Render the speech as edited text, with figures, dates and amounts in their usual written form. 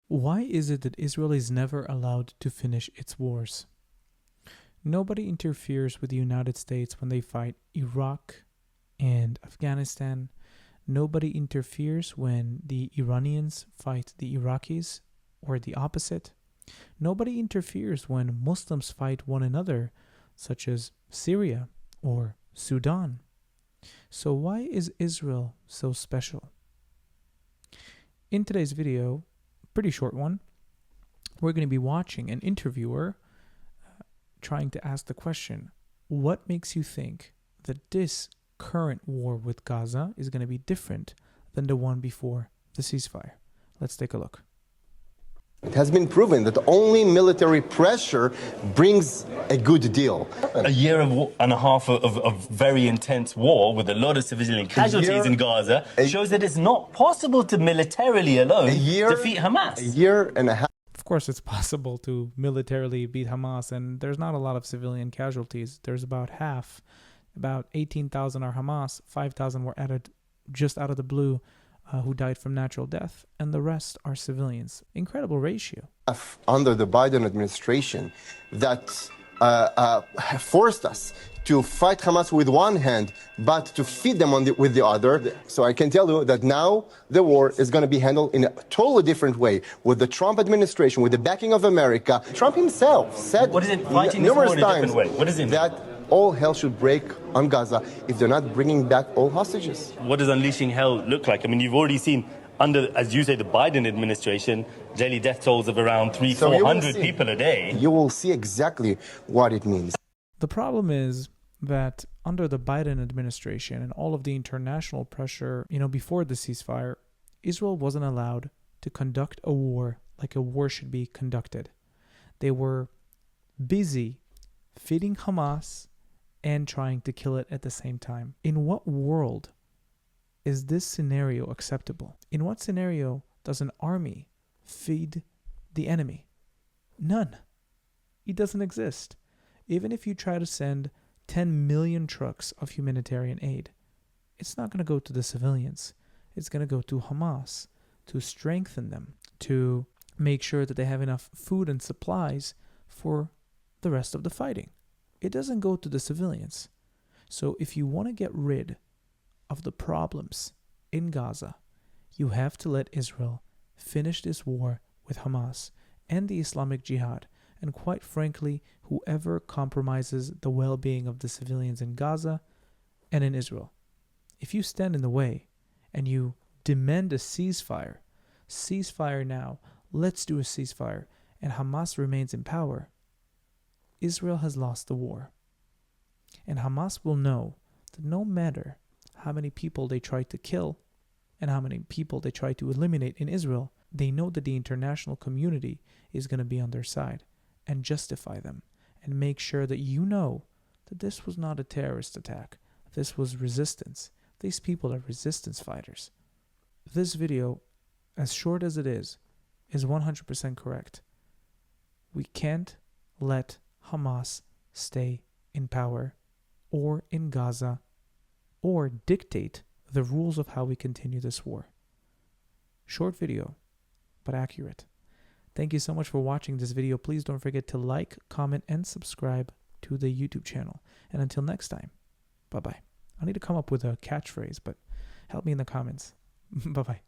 Why is it that Israel is never allowed to finish its wars? Nobody interferes with the United States when they fight Iraq and Afghanistan. Nobody interferes when the Iranians fight the Iraqis, or the opposite. Nobody interferes when Muslims fight one another, such as Syria or Sudan. So why is Israel so special? In today's video, pretty short one, we're going to be watching an interviewer trying to ask the question, what makes you think that this current war with Gaza is going to be different than the one before the ceasefire? Let's take a look. It has been proven that only military pressure brings a good deal. A year and a half of very intense war with a lot of civilian casualties in Gaza shows that it's not possible to militarily alone defeat Hamas. A year and a half. Of course, it's possible to militarily beat Hamas, and there's not a lot of civilian casualties. There's about half. About 18,000 are Hamas, 5,000 were added just out of the blue, who died from natural death, and the rest are civilians. Incredible ratio. Under the Biden administration that forced us to fight Hamas with one hand, but to feed them with the other. So I can tell you that now the war is going to be handled in a totally different way. With the Trump administration, with the backing of America, Trump himself said numerous times that all hell should break on Gaza if they're not bringing back all hostages. What does unleashing hell look like? I mean, you've already seen under, as you say, the Biden administration, daily death tolls of around 300-400 people a day. You will see exactly what it means. The problem is that under the Biden administration and all of the international pressure, before the ceasefire, Israel wasn't allowed to conduct a war like a war should be conducted. They were busy feeding Hamas and trying to kill it at the same time. In what world is this scenario acceptable? In what scenario does an army feed the enemy? None. It doesn't exist. Even if you try to send 10 million trucks of humanitarian aid, it's not going to go to the civilians. It's going to go to Hamas to strengthen them, to make sure that they have enough food and supplies for the rest of the fighting. It doesn't go to the civilians. So if you want to get rid of the problems in Gaza, you have to let Israel finish this war with Hamas and the Islamic Jihad, and quite frankly, whoever compromises the well-being of the civilians in Gaza and in Israel. If you stand in the way and you demand a ceasefire now, let's do a ceasefire, and Hamas remains in power, Israel has lost the war. And Hamas will know that no matter how many people they try to kill and how many people they try to eliminate in Israel, they know that the international community is going to be on their side and justify them and make sure that you know that this was not a terrorist attack. This was resistance. These people are resistance fighters. This video, as short as it is 100% correct. We can't let Hamas stay in power or in Gaza or dictate the rules of how we continue this war. Short video, but accurate. Thank you so much for watching this video. Please don't forget to like, comment, and subscribe to the YouTube channel. And until next time, bye-bye. I need to come up with a catchphrase, but help me in the comments. Bye-bye.